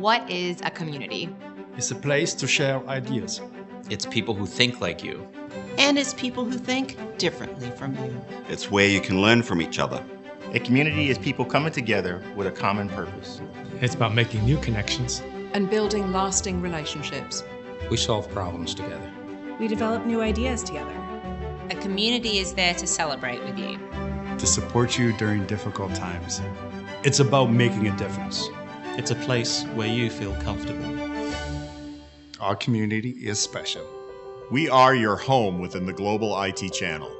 what is a community? It's a place to share ideas. It's people who think like you. And it's people who think differently from you. It's where you can learn from each other. A community is people coming together with a common purpose. It's about making new connections and building lasting relationships. We solve problems together. We develop new ideas together. A community is there to celebrate with you. To support you during difficult times. It's about making a difference. It's a place where you feel comfortable. Our community is special. We are your home within the global IT channel.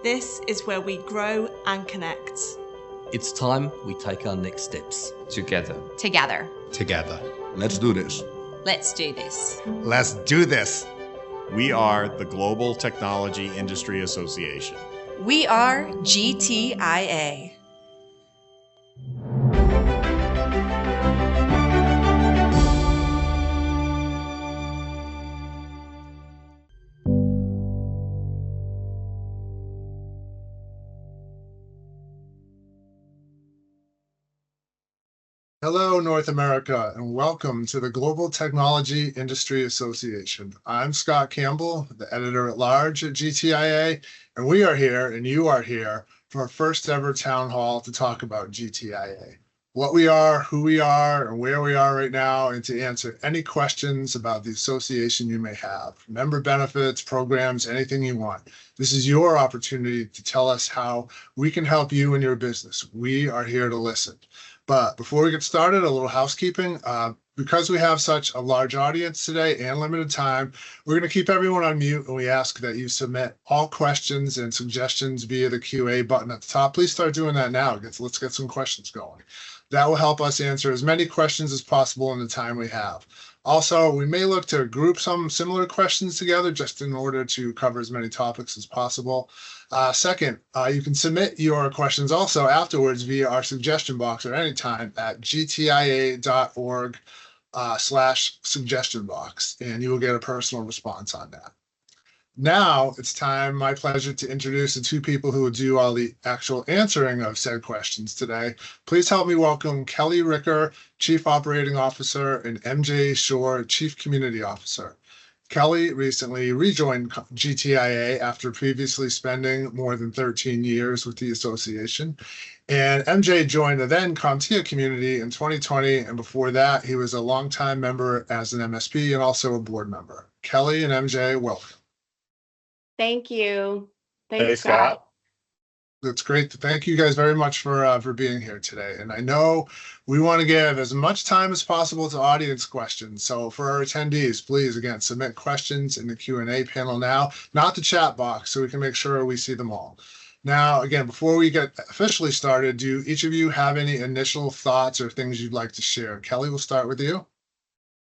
This is where we grow and connect. It's time we take our next steps. Together. Together. Together. Let's do this. Let's do this. Let's do this. We are the Global Technology Industry Association. We are GTIA. Hello, North America, and welcome to the Global Technology Industry Association. I'm Scott Campbell, the editor-at-large at GTIA, and we are here, and you are here, for our first ever town hall to talk about GTIA. What we are, who we are, and where we are right now, and to answer any questions about the association you may have. Member benefits, programs, anything you want. This is your opportunity to tell us how we can help you in your business. We are here to listen. But before we get started, a little housekeeping. Because we have such a large audience today and limited time, we're going to keep everyone on mute, and we ask that you submit all questions and suggestions via the QA button at the top. Please start doing that now. Let's get some questions going. That will help us answer as many questions as possible in the time we have. Also, we may look to group some similar questions together just in order to cover as many topics as possible. Second, you can submit your questions also afterwards via our suggestion box or anytime at gtia.org/suggestion box, and you will get a personal response on that. Now it's time, my pleasure, to introduce the two people who will do all the actual answering of said questions today. Please help me welcome Kelly Ricker, Chief Operating Officer, and MJ Shore, Chief Community Officer. Kelly recently rejoined GTIA after previously spending more than 13 years with the association. And MJ joined the then CompTIA community in 2020, and before that, he was a longtime member as an MSP and also a board member. Kelly and MJ, welcome. Thank you. Thanks, Scott. That's great. Thank you guys very much for being here today. And I know we want to give as much time as possible to audience questions. So for our attendees, please, again, submit questions in the Q&A panel now, not the chat box, so we can make sure we see them all. Now, again, before we get officially started, do each of you have any initial thoughts or things you'd like to share? Kelly, we'll start with you.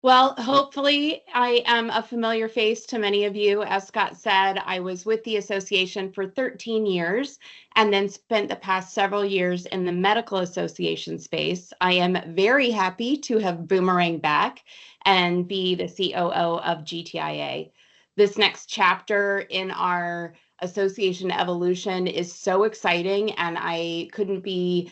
Well, hopefully I am a familiar face to many of you. As Scott said, I was with the association for 13 years and then spent the past several years in the medical association space. I am very happy to have boomeranged back and be the COO of GTIA. This next chapter in our association evolution is so exciting, and I couldn't be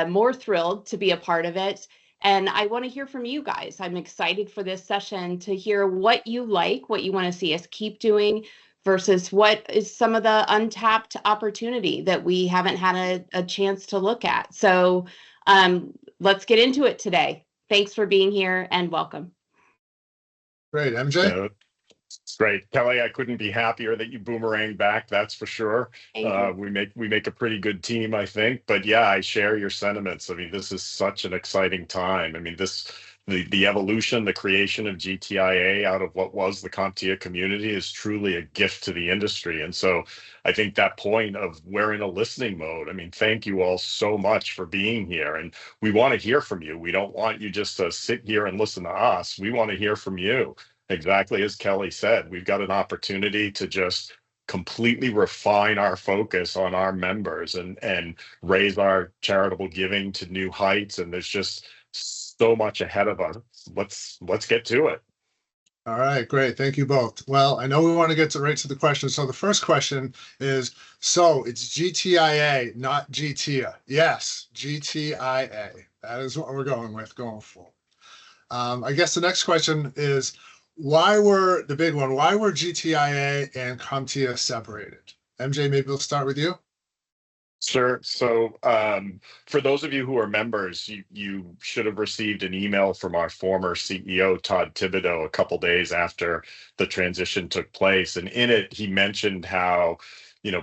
more thrilled to be a part of it. And I want to hear from you guys. I'm excited for this session to hear what you like, what you want to see us keep doing versus what is some of the untapped opportunity that we haven't had a chance to look at. So let's get into it today. Thanks for being here and welcome. Great, MJ. It's great, Kelly. I couldn't be happier that you boomeranged back. That's for sure. We make a pretty good team, I think. But yeah, I share your sentiments. I mean, this is such an exciting time. I mean, the evolution, the creation of GTIA out of what was the CompTIA community is truly a gift to the industry. And so I think that point of we're in a listening mode. I mean, thank you all so much for being here. And we want to hear from you. We don't want you just to sit here and listen to us. We want to hear from you. Exactly as Kelly said, we've got an opportunity to just completely refine our focus on our members and raise our charitable giving to new heights. And there's just so much ahead of us. Let's get to it. All right, great. Thank you both. Well, I know we want to get right to the questions. So the first question is, so it's GTIA, not GTIA. Yes, GTIA. That is what we're going with going forward. I guess the next question is, why were GTIA and CompTIA separated? MJ, maybe we'll start with you. Sure. So for those of you who are members, you should have received an email from our former CEO, Todd Thibodeau, a couple days after the transition took place. And in it, he mentioned how,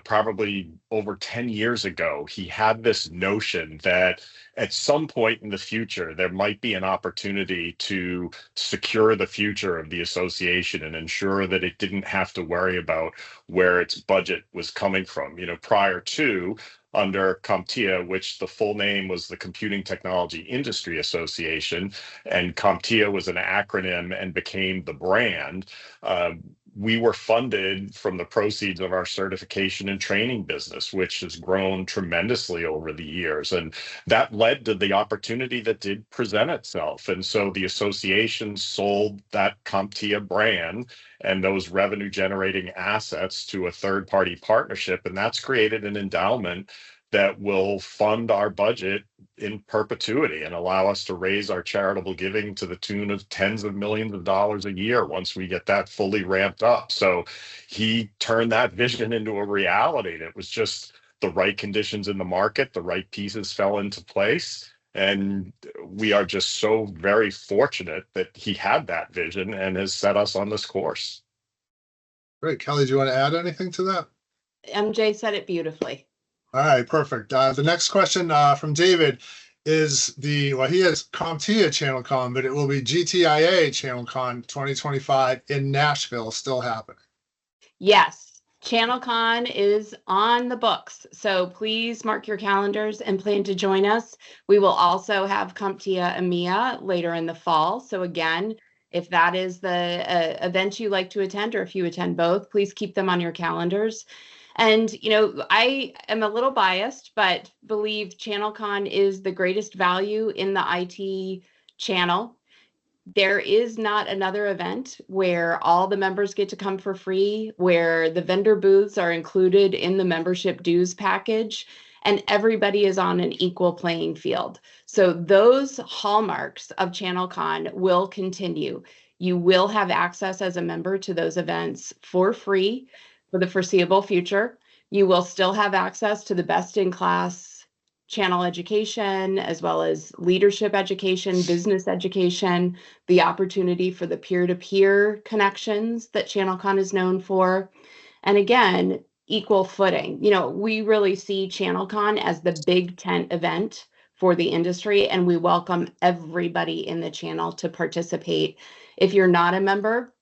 probably over 10 years ago, he had this notion that at some point in the future, there might be an opportunity to secure the future of the association and ensure that it didn't have to worry about where its budget was coming from. Prior to, under CompTIA, which the full name was the Computing Technology Industry Association, and CompTIA was an acronym and became the brand. We were funded from the proceeds of our certification and training business, which has grown tremendously over the years. And that led to the opportunity that did present itself. And so the association sold that CompTIA brand and those revenue generating assets to a third-party partnership. And that's created an endowment that will fund our budget in perpetuity and allow us to raise our charitable giving to the tune of tens of millions of dollars a year once we get that fully ramped up. So he turned that vision into a reality. And it was just the right conditions in the market, the right pieces fell into place. And we are just so very fortunate that he had that vision and has set us on this course. Great. Kelly, do you want to add anything to that? MJ said it beautifully. All right, perfect. The next question from David is he has CompTIA ChannelCon, but it will be GTIA ChannelCon 2025 in Nashville still happening. Yes, ChannelCon is on the books, so please mark your calendars and plan to join us. We will also have CompTIA EMEA later in the fall. So again, if that is the event you like to attend, or if you attend both, please keep them on your calendars. And, I am a little biased, but believe ChannelCon is the greatest value in the IT channel. There is not another event where all the members get to come for free, where the vendor booths are included in the membership dues package, and everybody is on an equal playing field. So those hallmarks of ChannelCon will continue. You will have access as a member to those events for free for the foreseeable future. You will still have access to the best-in-class channel education, as well as leadership education, business education, the opportunity for the peer-to-peer connections that ChannelCon is known for. And again, equal footing. We really see ChannelCon as the big tent event for the industry, and we welcome everybody in the channel to participate. If you're not a member,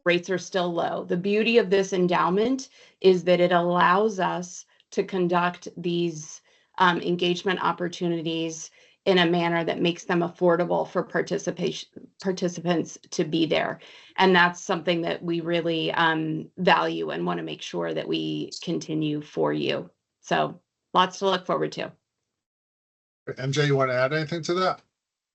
rates are still low. The beauty of this endowment is that it allows us to conduct these engagement opportunities in a manner that makes them affordable for participants to be there. And that's something that we really value and want to make sure that we continue for you. So lots to look forward to. MJ, you want to add anything to that?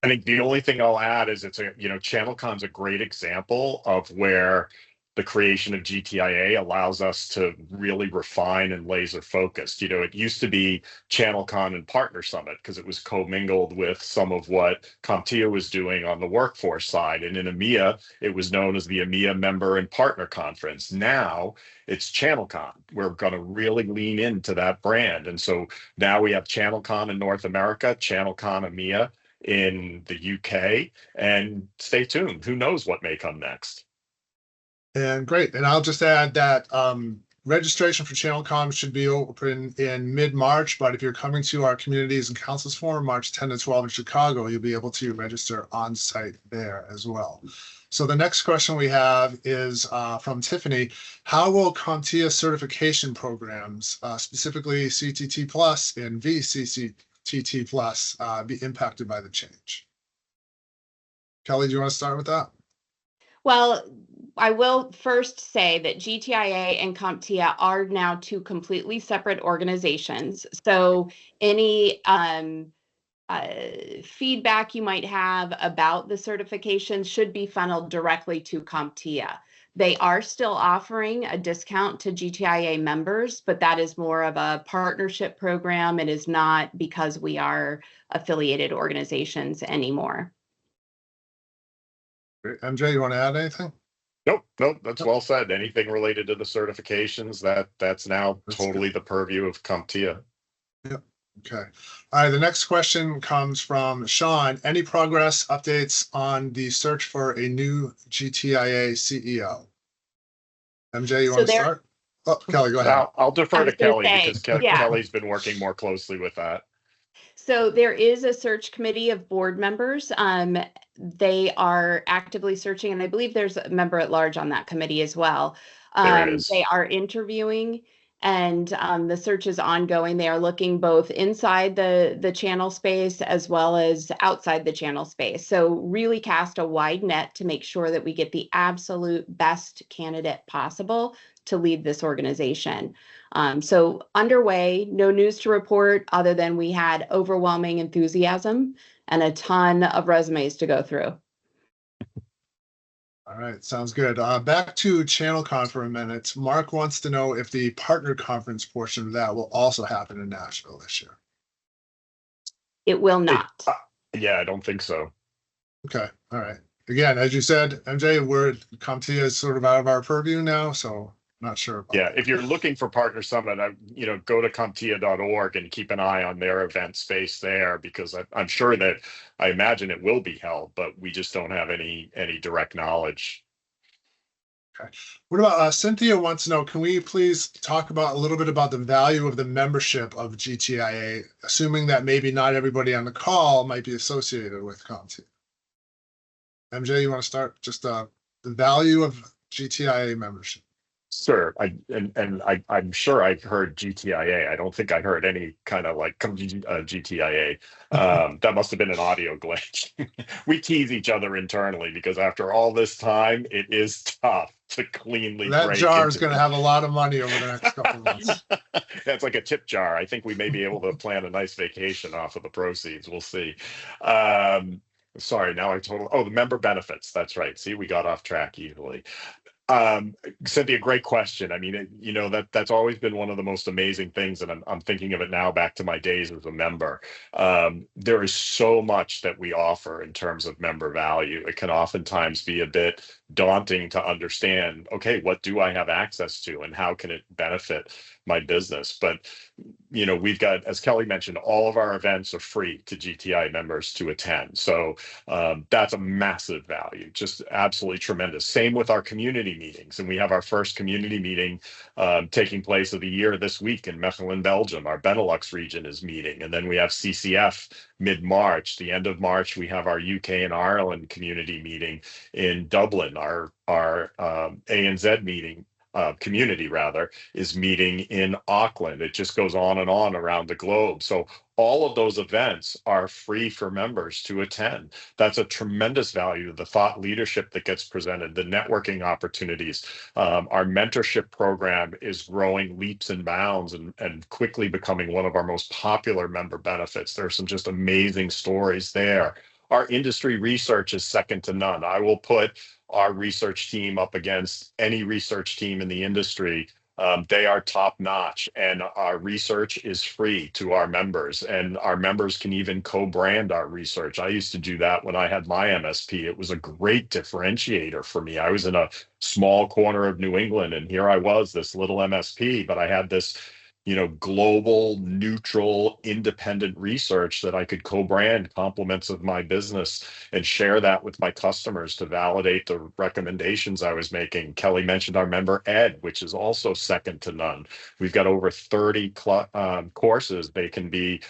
I think the only thing I'll add is ChannelCon's a great example of where the creation of GTIA allows us to really refine and laser focused. It used to be ChannelCon and Partner Summit because it was commingled with some of what CompTIA was doing on the workforce side. And in EMEA, it was known as the EMEA Member and Partner Conference. Now it's ChannelCon. We're going to really lean into that brand. And so now we have ChannelCon in North America, ChannelCon EMEA in the UK, and stay tuned. Who knows what may come next? And great. And I'll just add that registration for ChannelCon should be open in mid-March, but if you're coming to our Communities and Councils Forum, March 10 to 12 in Chicago, you'll be able to register on site there as well. So the next question we have is from Tiffany. How will CompTIA certification programs, specifically CTT Plus and VCCTT Plus, be impacted by the change? Kelly, do you want to start with that? Well, I will first say that GTIA and CompTIA are now two completely separate organizations. So any feedback you might have about the certifications should be funneled directly to CompTIA. They are still offering a discount to GTIA members, but that is more of a partnership program. It is not because we are affiliated organizations anymore. Great. MJ, you want to add anything? Nope, that's well said. Anything related to the certifications, that's now totally the purview of CompTIA. Yep. Okay. All right. The next question comes from Sean. Any progress updates on the search for a new GTIA CEO? MJ, you want to start? Oh, Kelly, go ahead. I'll defer to Kelly because Kelly's been working more closely with that. So there is a search committee of board members. They are actively searching, and I believe there's a member at large on that committee as well. There is. They are interviewing, and the search is ongoing. They are looking both inside the channel space as well as outside the channel space. So really cast a wide net to make sure that we get the absolute best candidate possible to lead this organization. So underway, no news to report other than we had overwhelming enthusiasm and a ton of resumes to go through. All right, sounds good. Back to ChannelCon for a minute. Mark wants to know if the partner conference portion of that will also happen in Nashville this year. It will not. Yeah, I don't think so. Okay, all right. Again, as you said, MJ, CompTIA is sort of out of our purview now, so not sure. Yeah, if you're looking for Partner Summit, go to CompTIA.org and keep an eye on their event space there, because I'm sure that I imagine it will be held, but we just don't have any direct knowledge. Okay. What about Cynthia wants to know, can we please talk about a little bit about the value of the membership of GTIA, assuming that maybe not everybody on the call might be associated with CompTIA? MJ, you want to start? Just the value of GTIA membership. Sure. I'm sure I've heard GTIA. I don't think I heard any kind of like GTIA. That must have been an audio glitch. We tease each other internally because after all this time, it is tough to cleanly that break jar is going to have a lot of money over the next couple of months. That's like a tip jar. I think we may be able to plan a nice vacation off of the proceeds. We'll see. Sorry, now the member benefits. That's right. See, we got off track easily. Cynthia, great question. I mean, that's always been one of the most amazing things, and I'm thinking of it now back to my days as a member. There is so much that we offer in terms of member value. It can oftentimes be a bit daunting to understand, okay, what do I have access to and how can it benefit my business? But we've got, as Kelly mentioned, all of our events are free to GTI members to attend. So that's a massive value, just absolutely tremendous. Same with our community meetings. And we have our first community meeting taking place of the year this week in Mechelen, Belgium. Our Benelux region is meeting. And then we have CCF mid-March. The end of March, we have our UK and Ireland community meeting in Dublin. Our ANZ meeting, community rather, is meeting in Auckland. It just goes on and on around the globe. So all of those events are free for members to attend. That's a tremendous value. The thought leadership that gets presented, the networking opportunities. Our mentorship program is growing leaps and bounds and quickly becoming one of our most popular member benefits. There are some just amazing stories there. Our industry research is second to none. I will put our research team up against any research team in the industry. They are top notch, and our research is free to our members, and our members can even co-brand our research. I used to do that when I had my MSP. It was a great differentiator for me. I was in a small corner of New England, and here I was, this little MSP, but I had this global, neutral, independent research that I could co-brand complements of my business and share that with my customers to validate the recommendations I was making. Kelly mentioned our member ed, which is also second to none. We've got over 30 courses. They can be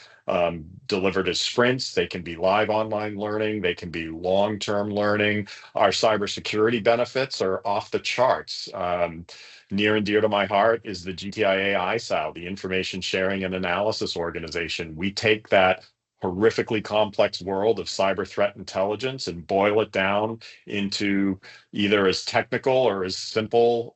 delivered as sprints. They can be live online learning. They can be long-term learning. Our cybersecurity benefits are off the charts. Near and dear to my heart is the GTIA ISAO, the Information Sharing and Analysis Organization. We take that horrifically complex world of cyber threat intelligence and boil it down into either as technical or as simple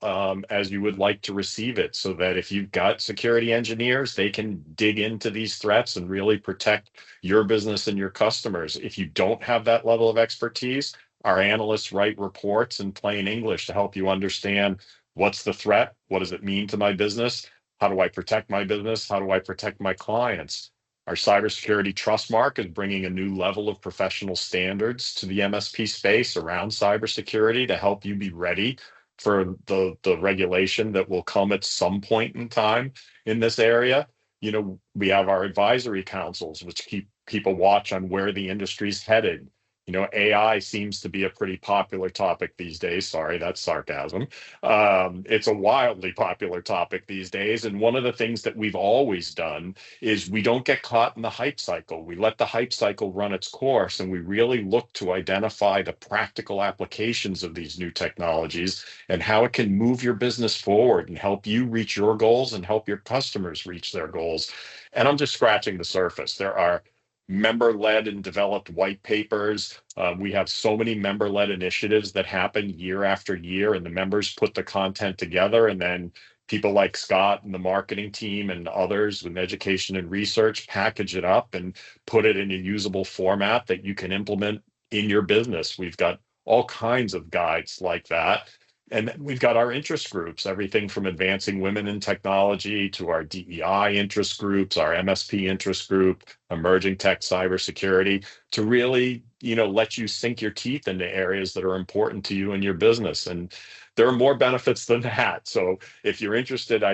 as you would like to receive it, so that if you've got security engineers, they can dig into these threats and really protect your business and your customers. If you don't have that level of expertise, our analysts write reports in plain English to help you understand what's the threat, what does it mean to my business, how do I protect my business, how do I protect my clients. Our Cybersecurity Trustmark is bringing a new level of professional standards to the MSP space around cybersecurity to help you be ready for the regulation that will come at some point in time in this area. You know, we have our advisory councils, which keep a watch on where the industry's headed. You know, AI seems to be a pretty popular topic these days. Sorry, that's sarcasm. It's a wildly popular topic these days. And one of the things that we've always done is we don't get caught in the hype cycle. We let the hype cycle run its course, and we really look to identify the practical applications of these new technologies and how it can move your business forward and help you reach your goals and help your customers reach their goals. And I'm just scratching the surface. There are member-led and developed white papers. We have so many member-led initiatives that happen year after year, and the members put the content together, and then people like Scott and the marketing team and others with education and research package it up and put it in a usable format that you can implement in your business. We've got all kinds of guides like that. And we've got our interest groups, everything from advancing women in technology to our DEI interest groups, our MSP interest group, emerging tech cybersecurity, to really, you know, let you sink your teeth into areas that are important to you and your business. And there are more benefits than that. So if you're interested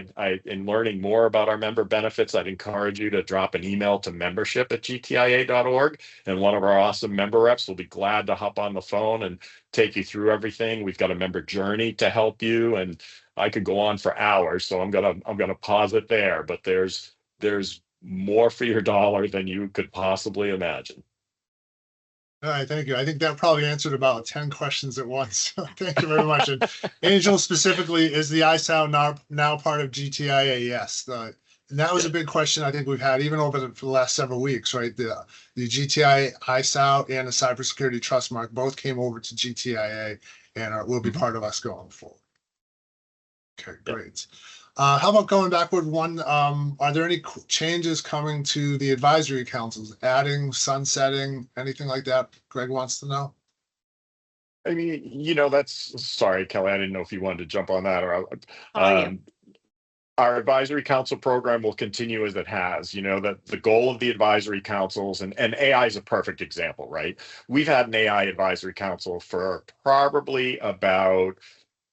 in learning more about our member benefits, I'd encourage you to drop an email to membership@gtia.org, and one of our awesome member reps will be glad to hop on the phone and take you through everything. We've got a member journey to help you, and I could go on for hours, so I'm gonna pause it there. But there's more for your dollar than you could possibly imagine. All right, thank you. I think that probably answered about 10 questions at once. Thank you very much. And Angel specifically, is the ISAO now part of GTIA? Yes. And that was a big question I think we've had even over the last several weeks, right? The GTIA, ISAO, and the Cybersecurity Trustmark both came over to GTIA and will be part of us going forward. Okay, great. How about going backward one? Are there any changes coming to the advisory councils, adding, sunsetting, anything like that? Greg wants to know. I mean, you know, sorry, Kelly, I didn't know if you wanted to jump on that or our advisory council program will continue as it has. You know, that the goal of the advisory councils, and AI is a perfect example, right? We've had an AI advisory council for probably about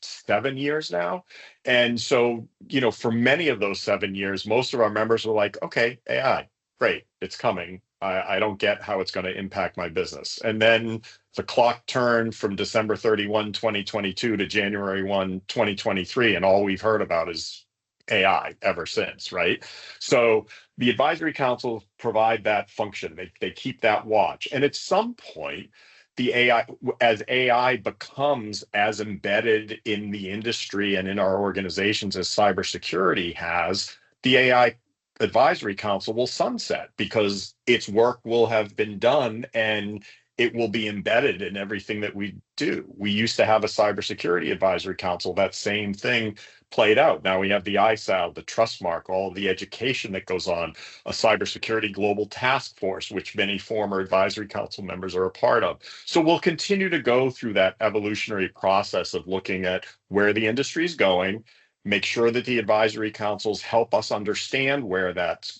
7 years now. And so, you know, for many of those 7 years, most of our members were like, okay, AI, great, it's coming. I don't get how it's going to impact my business. And then the clock turned from December 31, 2022 to January 1, 2023. And all we've heard about is AI ever since, right? So the advisory councils provide that function. They keep that watch. And at some point, the AI, as AI becomes as embedded in the industry and in our organizations as cybersecurity has, the AI advisory council will sunset because its work will have been done and it will be embedded in everything that we do. We used to have a cybersecurity advisory council. That same thing played out. Now we have the ISAO, the Trustmark, all of the education that goes on, a cybersecurity global task force, which many former advisory council members are a part of. So we'll continue to go through that evolutionary process of looking at where the industry is going, make sure that the advisory councils help us understand where that's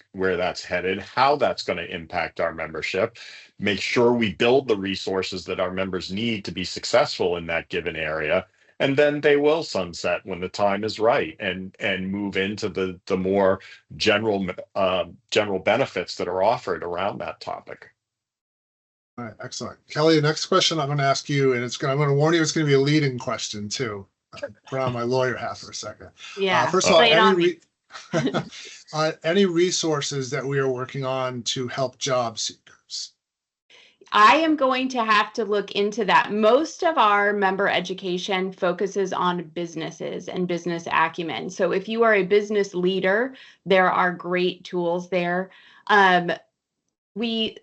headed, how that's going to impact our membership, make sure we build the resources that our members need to be successful in that given area. And then they will sunset when the time is right and move into the more general benefits that are offered around that topic. All right, excellent. Kelly, the next question I'm going to ask you, and I'm going to warn you, it's going to be a leading question too. Put on my lawyer hat for a second. Yeah. First of all, any resources that we are working on to help job seekers? I am going to have to look into that. Most of our member education focuses on businesses and business acumen. So if you are a business leader, there are great tools there. We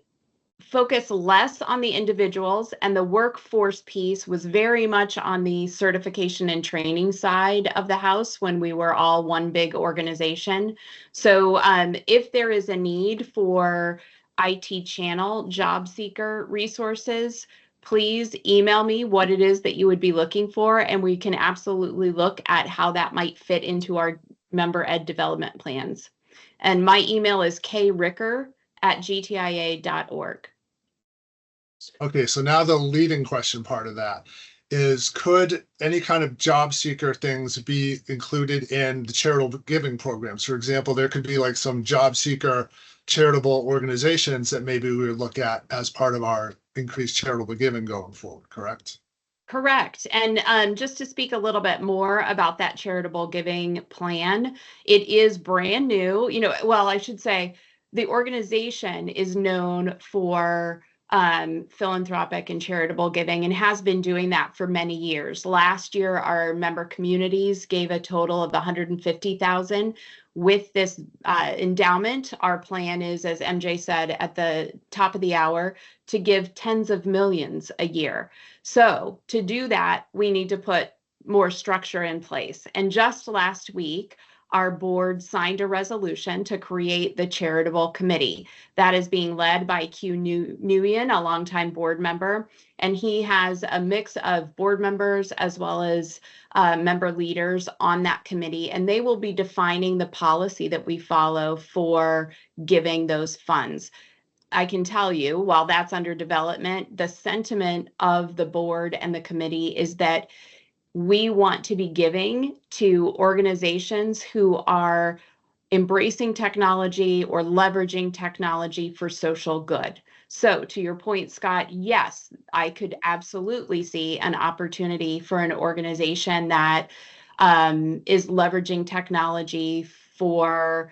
focus less on the individuals, and the workforce piece was very much on the certification and training side of the house when we were all one big organization. So if there is a need for IT channel job seeker resources, please email me what it is that you would be looking for, and we can absolutely look at how that might fit into our member ed development plans. And my email is kricker at gtia.org. Okay, so now the leading question part of that is, could any kind of job seeker things be included in the charitable giving programs? For example, there could be like some job seeker charitable organizations that maybe we would look at as part of our increased charitable giving going forward, correct? Correct. And just to speak a little bit more about that charitable giving plan, it is brand new. Well, I should say the organization is known for philanthropic and charitable giving and has been doing that for many years. Last year, our member communities gave a total of $150,000. With this endowment, our plan is, as MJ said at the top of the hour, to give tens of millions a year. So to do that, we need to put more structure in place. And just last week, our board signed a resolution to create the charitable committee that is being led by Q Nguyen, a longtime board member, and he has a mix of board members as well as member leaders on that committee, and they will be defining the policy that we follow for giving those funds. I can tell you, while that's under development, the sentiment of the board and the committee is that we want to be giving to organizations who are embracing technology or leveraging technology for social good. So to your point, Scott, yes, I could absolutely see an opportunity for an organization that is leveraging technology for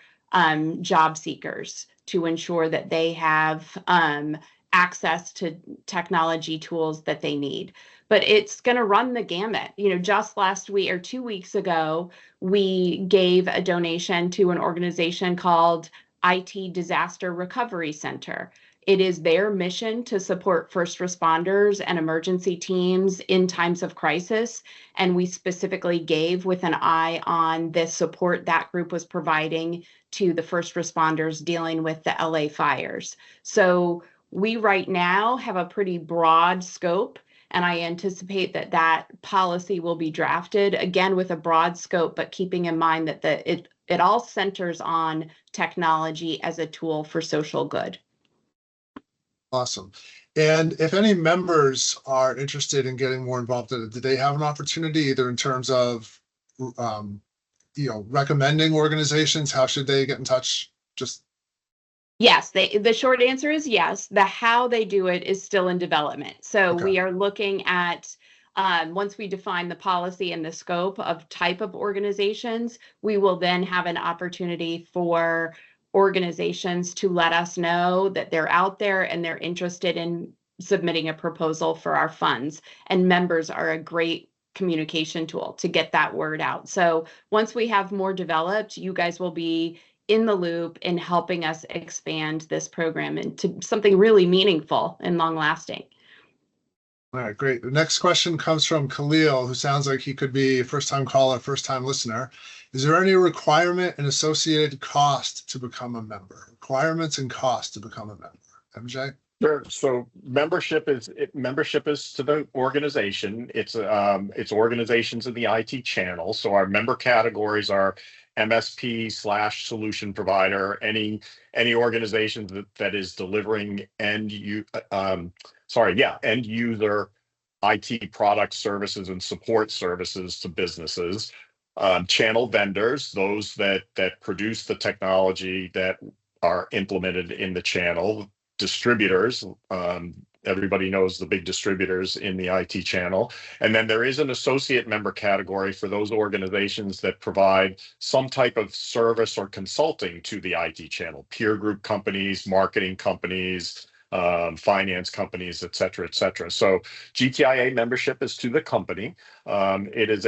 job seekers to ensure that they have access to technology tools that they need. But it's going to run the gamut. Just last week or 2 weeks ago, we gave a donation to an organization called IT Disaster Recovery Center. It is their mission to support first responders and emergency teams in times of crisis. And we specifically gave with an eye on the support that group was providing to the first responders dealing with the LA fires. So we right now have a pretty broad scope, and I anticipate that that policy will be drafted again with a broad scope, but keeping in mind that it all centers on technology as a tool for social good. Awesome. And if any members are interested in getting more involved in it, do they have an opportunity either in terms of, recommending organizations? How should they get in touch? Yes, the short answer is yes. The how they do it is still in development. So we are looking at, once we define the policy and the scope of type of organizations, we will then have an opportunity for organizations to let us know that they're out there and they're interested in submitting a proposal for our funds. And members are a great communication tool to get that word out. So once we have more developed, you guys will be in the loop in helping us expand this program into something really meaningful and long lasting. All right, great. The next question comes from Khalil, who sounds like he could be a first-time caller, first-time listener. Is there any requirement and associated cost to become a member? Requirements and cost to become a member. MJ? Sure. So membership is to the organization. It's organizations in the IT channel. So our member categories are MSP/solution provider, any organization that is delivering end user IT product services and support services to businesses. Channel vendors, those that produce the technology that are implemented in the channel. Distributors, everybody knows the big distributors in the IT channel. And then there is an associate member category for those organizations that provide some type of service or consulting to the IT channel, peer group companies, marketing companies, finance companies, et cetera, et cetera. So GTIA membership is to the company. It is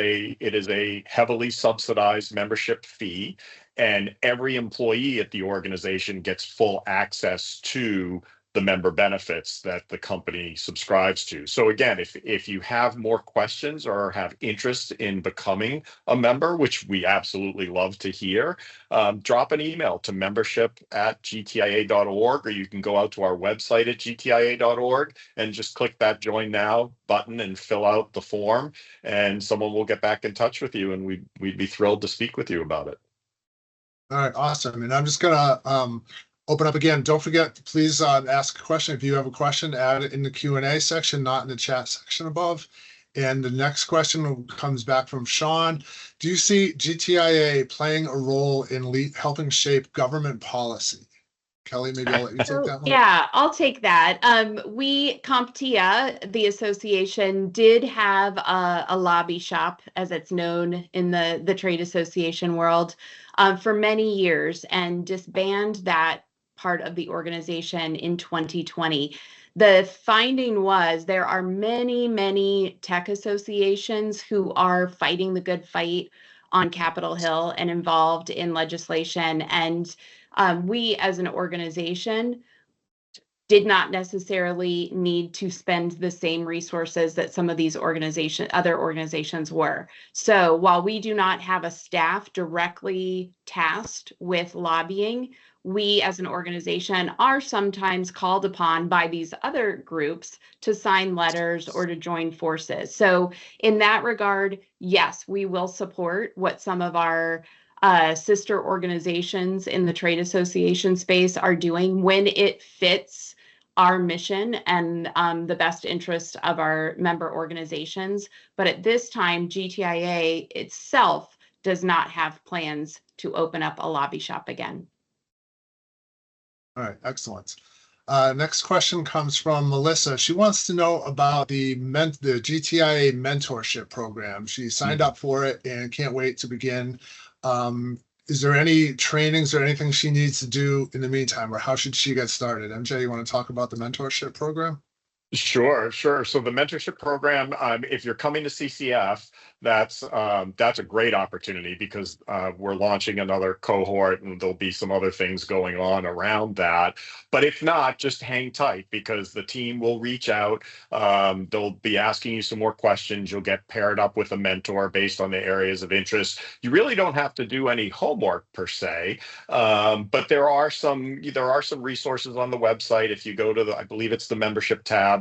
a heavily subsidized membership fee, and every employee at the organization gets full access to the member benefits that the company subscribes to. So again, if you have more questions or have interest in becoming a member, which we absolutely love to hear, drop an email to membership@gtia.org, or you can go out to our website at gtia.org and just click that Join Now button and fill out the form, and someone will get back in touch with you, and we'd be thrilled to speak with you about it. All right, awesome. And I'm just gonna open up again. Don't forget, please ask a question. If you have a question, add it in the Q&A section, not in the chat section above. And the next question comes back from Sean. Do you see GTIA playing a role in helping shape government policy? Kelly, maybe I'll let you take that one. Yeah, I'll take that. CompTIA, the association, did have a lobby shop, as it's known in the trade association world, for many years, and disbanded that part of the organization in 2020. The finding was there are many, many tech associations who are fighting the good fight on Capitol Hill and involved in legislation. And we as an organization did not necessarily need to spend the same resources that some of these other organizations were. So while we do not have a staff directly tasked with lobbying, we as an organization are sometimes called upon by these other groups to sign letters or to join forces. So in that regard, yes, we will support what some of our sister organizations in the trade association space are doing when it fits our mission and the best interest of our member organizations. But at this time, GTIA itself does not have plans to open up a lobby shop again. All right, excellent. Next question comes from Melissa. She wants to know about the GTIA mentorship program. She signed up for it and can't wait to begin. Is there any trainings or anything she needs to do in the meantime, or how should she get started? MJ, you want to talk about the mentorship program? Sure. So the mentorship program, if you're coming to CCF, that's a great opportunity because we're launching another cohort and there'll be some other things going on around that. But if not, just hang tight because the team will reach out. They'll be asking you some more questions. You'll get paired up with a mentor based on the areas of interest. You really don't have to do any homework per se, but there are some resources on the website. If you go to I believe it's the membership tab,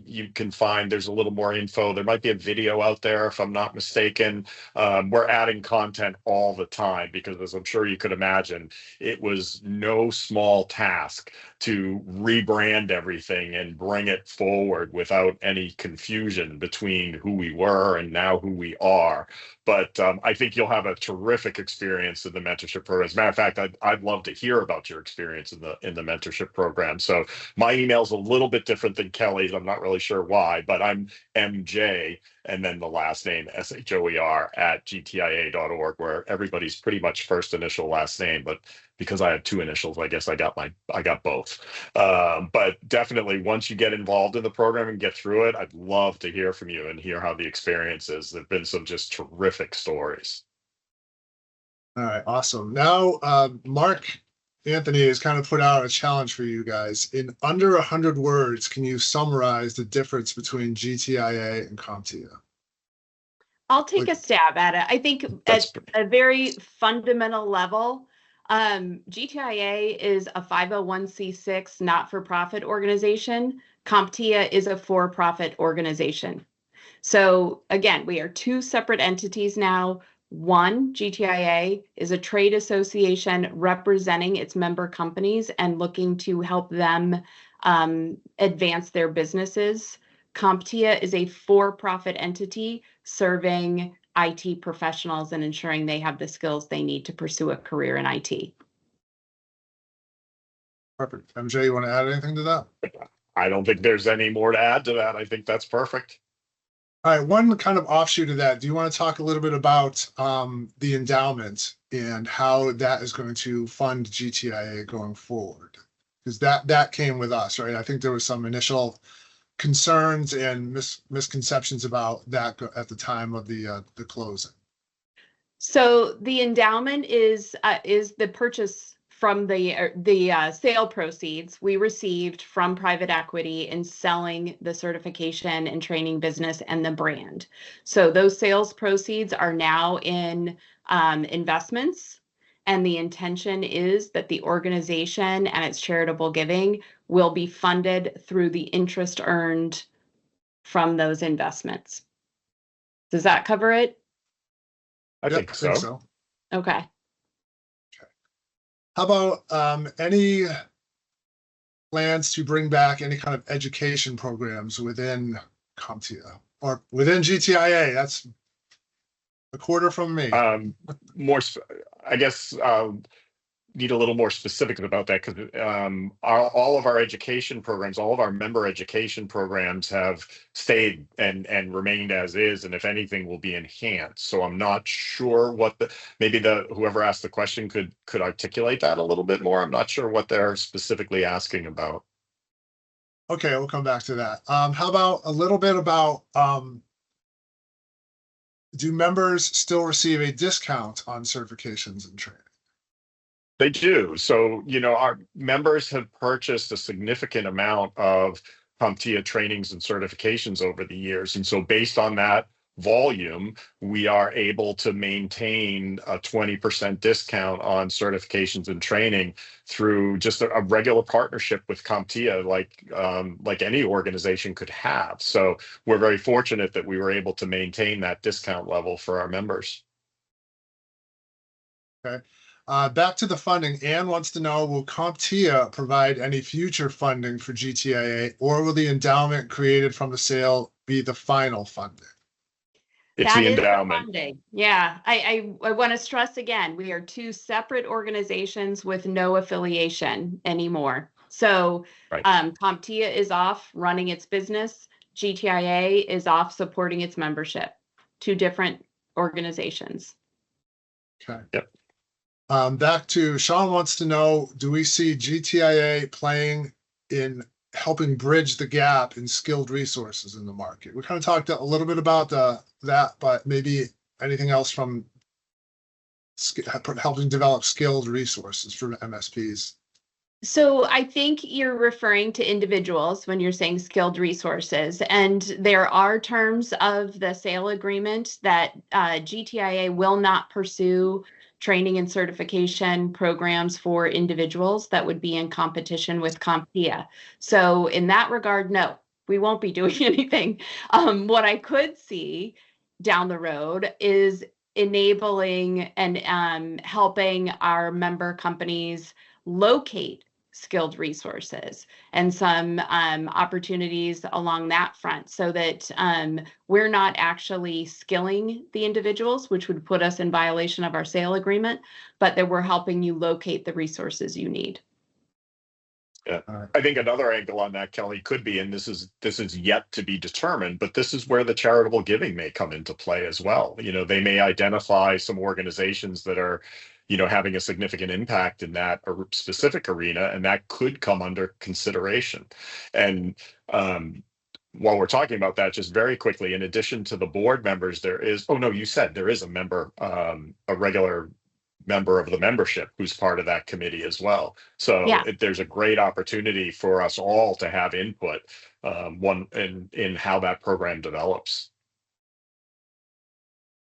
you can find there's a little more info. There might be a video out there if I'm not mistaken. We're adding content all the time because, as I'm sure you could imagine, it was no small task to rebrand everything and bring it forward without any confusion between who we were and now who we are. But I think you'll have a terrific experience in the mentorship program. As a matter of fact, I'd love to hear about your experience in the mentorship program. So my email's a little bit different than Kelly's. I'm not really sure why, but I'm MJ and then the last name SHOER @gtia.org, where everybody's pretty much first initial last name. But because I have two initials, I guess I got both. But definitely, once you get involved in the program and get through it, I'd love to hear from you and hear how the experience is. There've been some just terrific stories. All right, awesome. Now, Mark Anthony has kind of put out a challenge for you guys. In under 100 words, can you summarize the difference between GTIA and CompTIA? I'll take a stab at it. I think at a very fundamental level, GTIA is a 501c6 not-for-profit organization. CompTIA is a for-profit organization. So again, we are two separate entities now. One, GTIA is a trade association representing its member companies and looking to help them advance their businesses. CompTIA is a for-profit entity serving IT professionals and ensuring they have the skills they need to pursue a career in IT. Perfect. MJ, you want to add anything to that? I don't think there's any more to add to that. I think that's perfect. All right, one kind of offshoot of that, do you want to talk a little bit about the endowment and how that is going to fund GTIA going forward? Because that came with us, right? I think there was some initial concerns and misconceptions about that at the time of the closing. So the endowment is the purchase from the sale proceeds we received from private equity in selling the certification and training business and the brand. So those sales proceeds are now in investments, and the intention is that the organization and its charitable giving will be funded through the interest earned from those investments. Does that cover it? I think so. Okay. How about any plans to bring back any kind of education programs within CompTIA or within GTIA? That's a quarter from me. I guess need a little more specific about that, because all of our education programs, all of our member education programs have stayed and remained as is, and if anything will be enhanced. So I'm not sure what maybe whoever asked the question could articulate that a little bit more. I'm not sure what they're specifically asking about. Okay, we'll come back to that. How about a little bit about do members still receive a discount on certifications and training? They do. So, our members have purchased a significant amount of CompTIA trainings and certifications over the years. And so based on that volume, we are able to maintain a 20% discount on certifications and training through just a regular partnership with CompTIA, like any organization could have. So we're very fortunate that we were able to maintain that discount level for our members. Okay. Back to the funding. Anne wants to know, will CompTIA provide any future funding for GTIA, or will the endowment created from the sale be the final funding? It's that the is endowment. The funding. Yeah, I want to stress again, we are two separate organizations with no affiliation anymore. So right. CompTIA is off running its business. GTIA is off supporting its membership. Two different organizations. Okay. Yep. Back to Sean wants to know, do we see GTIA playing in helping bridge the gap in skilled resources in the market? We kind of talked a little bit about that, but maybe anything else from helping develop skilled resources for MSPs? So I think you're referring to individuals when you're saying skilled resources, and there are terms of the sale agreement that GTIA will not pursue training and certification programs for individuals that would be in competition with CompTIA. So in that regard, no, we won't be doing anything. What I could see down the road is enabling and helping our member companies locate skilled resources and some opportunities along that front, so that we're not actually skilling the individuals, which would put us in violation of our sale agreement, but that we're helping you locate the resources you need. Yeah, I think another angle on that, Kelly, could be, and this is yet to be determined, but this is where the charitable giving may come into play as well. They may identify some organizations that are having a significant impact in that specific arena, and that could come under consideration. And while we're talking about that, just very quickly, in addition to the board members, there is, you said there is a member, a regular member of the membership who's part of that committee as well. So yeah. There's a great opportunity for us all to have input in how that program develops.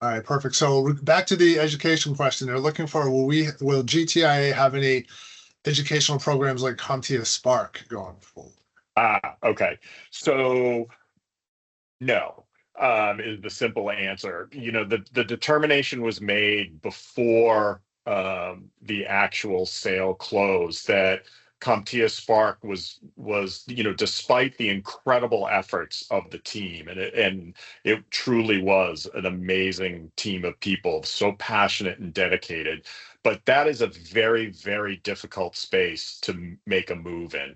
All right, perfect. So back to the education question. They're looking for, will GTIA have any educational programs like CompTIA Spark going forward? Okay. So no, is the simple answer. The determination was made before the actual sale closed that CompTIA Spark was despite the incredible efforts of the team, and it truly was an amazing team of people, so passionate and dedicated. But that is a very, very difficult space to make a move in.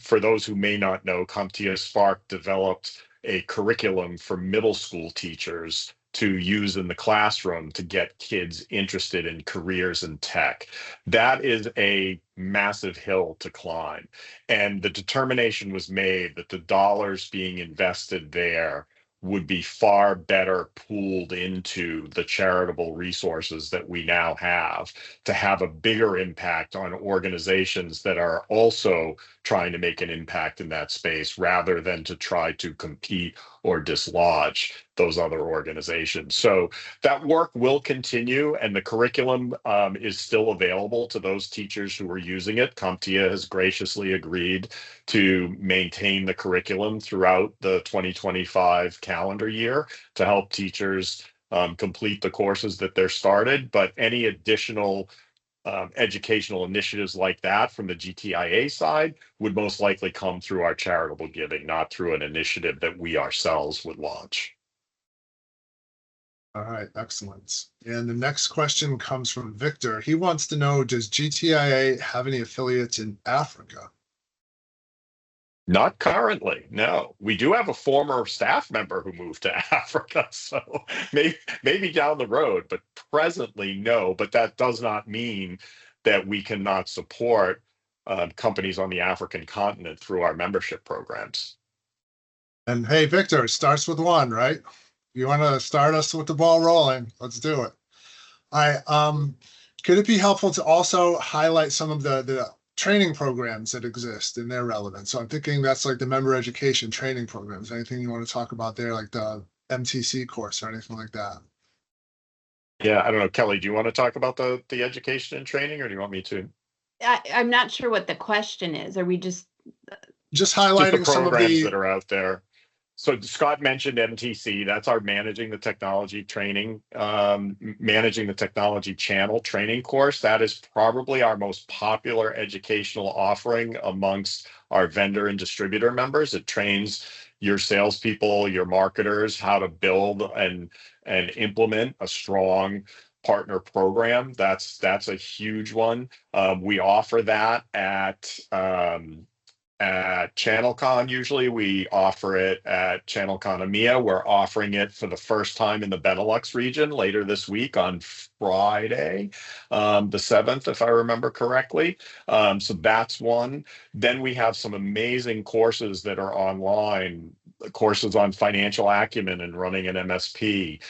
For those who may not know, CompTIA Spark developed a curriculum for middle school teachers to use in the classroom to get kids interested in careers in tech. That is a massive hill to climb. And the determination was made that the dollars being invested there would be far better pooled into the charitable resources that we now have to have a bigger impact on organizations that are also trying to make an impact in that space, rather than to try to compete or dislodge those other organizations. So that work will continue, and the curriculum is still available to those teachers who are using it. CompTIA has graciously agreed to maintain the curriculum throughout the 2025 calendar year to help teachers complete the courses that they're started, but any additional educational initiatives like that from the GTIA side would most likely come through our charitable giving, not through an initiative that we ourselves would launch. All right, excellent. And the next question comes from Victor. He wants to know, does GTIA have any affiliates in Africa? Not currently, no. We do have a former staff member who moved to Africa, so maybe down the road, but presently, no. But that does not mean that we cannot support companies on the African continent through our membership programs. And hey, Victor, it starts with one, right? You want to start us with the ball rolling? Let's do it. All right. Could it be helpful to also highlight some of the training programs that exist and their relevance? So I'm thinking that's like the member education training programs. Anything you want to talk about there, like the MTC course or anything like that? Yeah, I don't know. Kelly, do you want to talk about the education and training, or do you want me to? I'm not sure what the question is. Are we just highlighting the some of programs the that are out there? So Scott mentioned MTC. That's our managing the technology training, managing the technology channel training course. That is probably our most popular educational offering amongst our vendor and distributor members. It trains your salespeople, your marketers, how to build and implement a strong partner program. That's a huge one. We offer that at ChannelCon. Usually we offer it at ChannelCon EMEA. We're offering it for the first time in the Benelux region later this week on Friday, the 7th, if I remember correctly. So that's one. Then we have some amazing courses that are online, courses on financial acumen and running an MSP.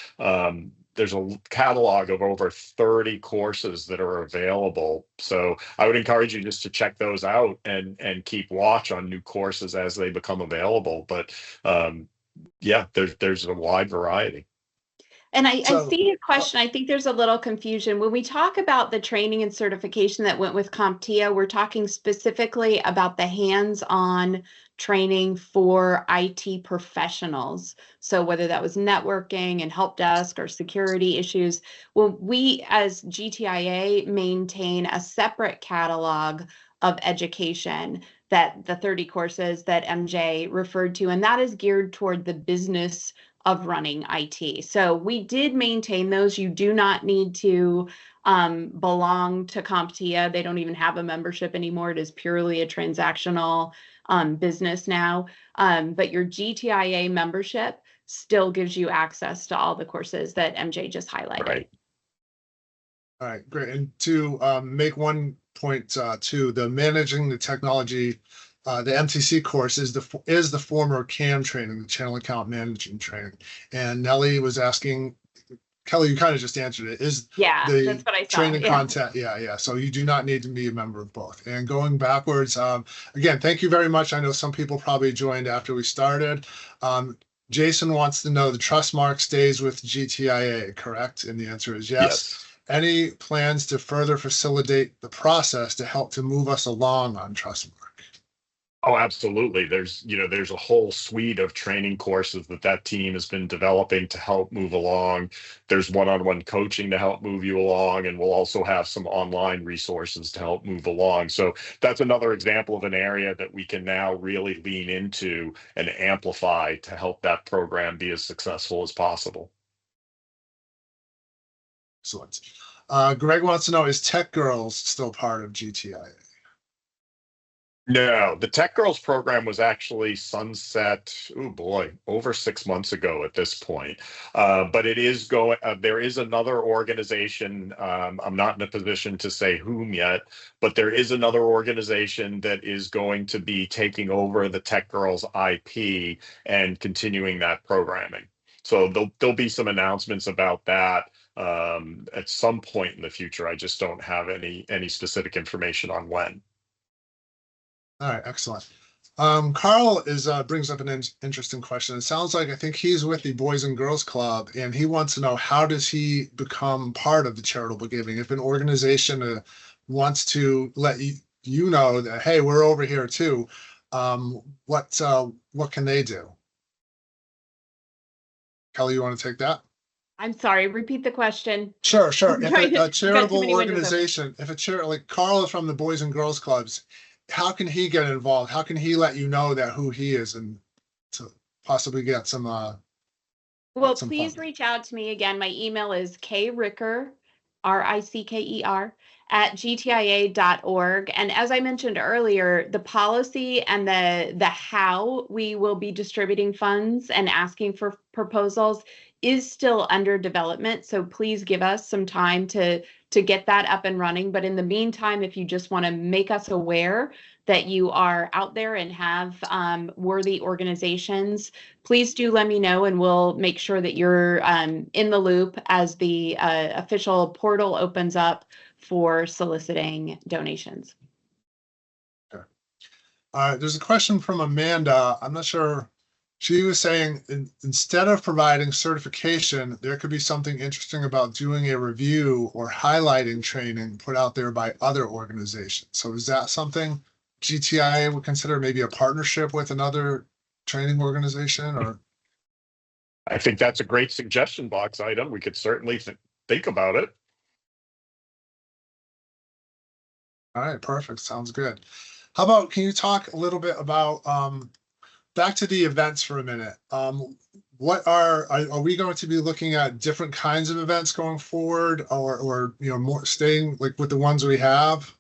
There's a catalog of over 30 courses that are available. So I would encourage you just to check those out and keep watch on new courses as they become available. But yeah, there's a wide variety. And I see a question. I think there's a little confusion. When we talk about the training and certification that went with CompTIA, we're talking specifically about the hands-on training for IT professionals. So whether that was networking and help desk or security issues, well, we as GTIA maintain a separate catalog of education, that the 30 courses that MJ referred to, and that is geared toward the business of running IT. So we did maintain those. You do not need to belong to CompTIA. They don't even have a membership anymore. It is purely a transactional business now. But your GTIA membership still gives you access to all the courses that MJ just highlighted. Right. All right, great. And to make one point too, the managing the technology, the MTC course is the former CAM training, the channel account management training. And Nellie was asking, Kelly, you kind of just answered it. Is the that's what I saw. Training content? Yeah. So you do not need to be a member of both. And going backwards, again, thank you very much. I know some people probably joined after we started. Jason wants to know the Trustmark stays with GTIA, correct? And the answer is yes. Any plans to further facilitate the process to help to move us along on Trustmark? Oh, absolutely. There's a whole suite of training courses that team has been developing to help move along. There's one-on-one coaching to help move you along, and we'll also have some online resources to help move along. So that's another example of an area that we can now really lean into and amplify to help that program be as successful as possible. Excellent. Greg wants to know, is Tech Girls still part of GTIA? No, the Tech Girls program was actually sunset, over 6 months ago at this point. But it is going, there is another organization, I'm not in a position to say whom yet, but there is another organization that is going to be taking over the Tech Girls IP and continuing that programming. So there'll be some announcements about that at some point in the future. I just don't have any specific information on when. All right, excellent. Carl brings up an interesting question. It sounds like I think he's with the Boys and Girls Club, and he wants to know, how does he become part of the charitable giving? If an organization wants to let you know that, hey, we're over here too, what can they do? Kelly, you want to take that? I'm sorry, repeat the question. Sure. If Right. a charitable Got too many windows open. organization, if a charity, like Carl is from the Boys and Girls Clubs, how can he get involved? How can he let you know that who he is and to possibly get some Well, some please fun? reach out to me again. My email is kricker, R-I-C-K-E-R, @gtia.org. And as I mentioned earlier, the policy and the how we will be distributing funds and asking for proposals is still under development. So please give us some time to get that up and running. But in the meantime, if you just want to make us aware that you are out there and have worthy organizations, please do let me know, and we'll make sure that you're in the loop as the official portal opens up for soliciting donations. Okay. All right, there's a question from Amanda. I'm not sure. She was saying instead of providing certification, there could be something interesting about doing a review or highlighting training put out there by other organizations. So is that something GTIA would consider, maybe a partnership with another training organization? Or I think that's a great suggestion box item. We could certainly think about it. All right, perfect. Sounds good. How about, can you talk a little bit about back to the events for a minute? What are we going to be looking at different kinds of events going forward, or more staying like with the ones we have?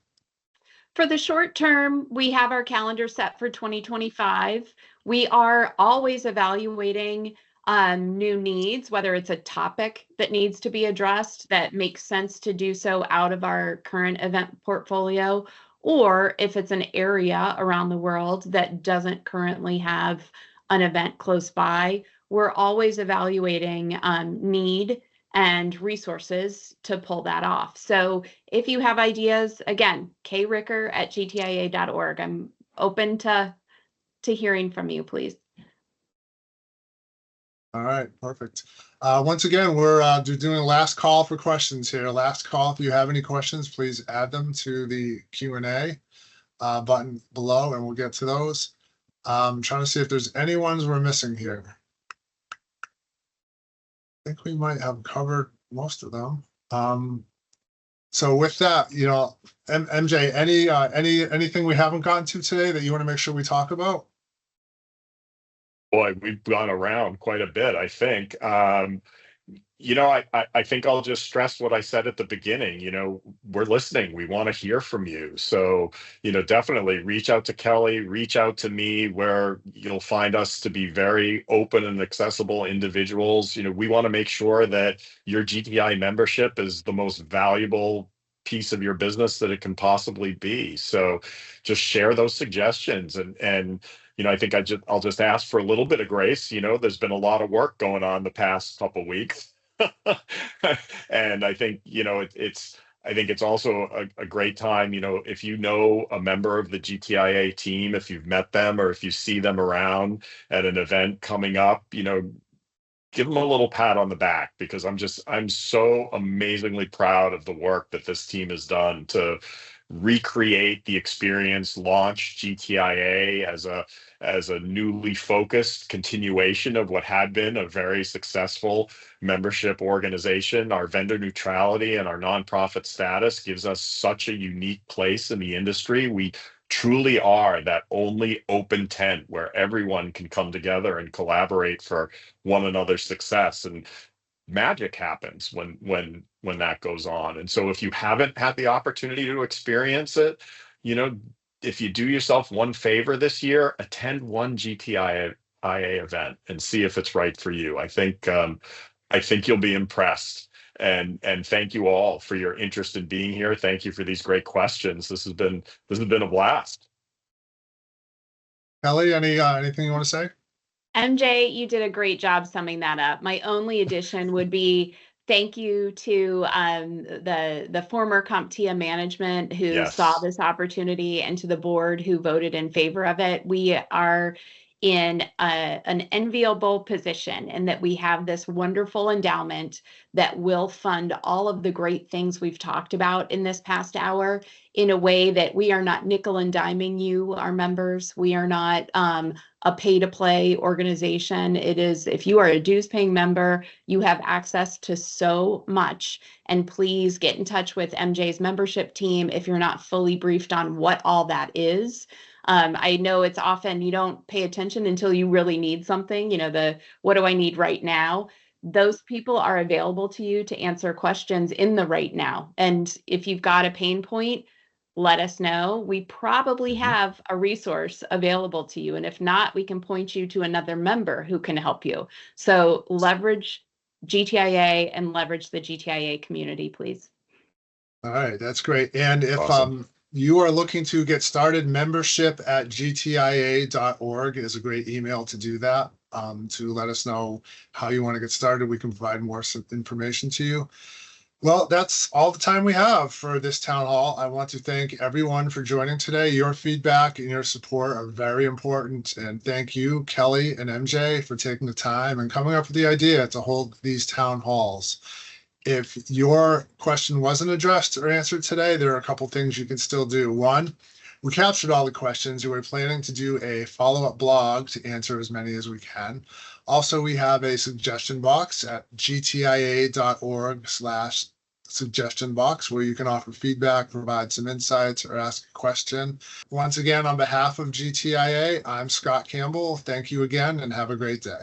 For the short term, we have our calendar set for 2025. We are always evaluating new needs, whether it's a topic that needs to be addressed that makes sense to do so out of our current event portfolio, or if it's an area around the world that doesn't currently have an event close by. We're always evaluating need and resources to pull that off. So if you have ideas, again, kricker@gtia.org. I'm open to hearing from you, please. All right, perfect. Once again, we're doing a last call for questions here. Last call. If you have any questions, please add them to the Q&A button below, and we'll get to those. I'm trying to see if there's any ones we're missing here. I think we might have covered most of them. So with that, MJ, anything we haven't gotten to today that you want to make sure we talk about? Boy, we've gone around quite a bit, I think. I think I'll just stress what I said at the beginning. We're listening. We want to hear from you. So, definitely reach out to Kelly, reach out to me, where you'll find us to be very open and accessible individuals. We want to make sure that your GTI membership is the most valuable piece of your business that it can possibly be. So just share those suggestions, and I think I'll just ask for a little bit of grace. There's been a lot of work going on the past couple of weeks. And I think, it's also a great time, if you know a member of the GTIA team, if you've met them or if you see them around at an event coming up, give them a little pat on the back, because I'm so amazingly proud of the work that this team has done to recreate the experience, launch GTIA as a newly focused continuation of what had been a very successful membership organization. Our vendor neutrality and our nonprofit status gives us such a unique place in the industry. We truly are that only open tent where everyone can come together and collaborate for one another's success. And magic happens when that goes on. And so if you haven't had the opportunity to experience it, if you do yourself one favor this year, attend one GTIA event and see if it's right for you. I think you'll be impressed. And thank you all for your interest in being here. Thank you for these great questions. This has been a blast. Kelly, anything you want to say? MJ, you did a great job summing that up. My only addition would be thank you to the former CompTIA management who saw this opportunity, and to the board who voted in favor of it. We are in an enviable position, and that we have this wonderful endowment that will fund all of the great things we've talked about in this past hour in a way that we are not nickel and diming you, our members. We are not a pay-to-play organization. It is, if you are a dues-paying member, you have access to so much. And please get in touch with MJ's membership team if you're not fully briefed on what all that is. I know it's often you don't pay attention until you really need something, what do I need right now? Those people are available to you to answer questions in the right now. And if you've got a pain point, let us know. We probably have a resource available to you. And if not, we can point you to another member who can help you. So leverage GTIA and leverage the GTIA community, please. All right, that's great. And if Awesome. You are looking to get started, membership@gtia.org is a great email to do that, to let us know how you want to get started. We can provide more information to you. Well, that's all the time we have for this town hall. I want to thank everyone for joining today. Your feedback and your support are very important. And thank you, Kelly and MJ, for taking the time and coming up with the idea to hold these town halls. If your question wasn't addressed or answered today, there are a couple things you can still do. One, we captured all the questions. We're planning to do a follow-up blog to answer as many as we can. Also, we have a suggestion box at gtia.org/suggestion box where you can offer feedback, provide some insights, or ask a question. Once again, on behalf of GTIA, I'm Scott Campbell. Thank you again and have a great day.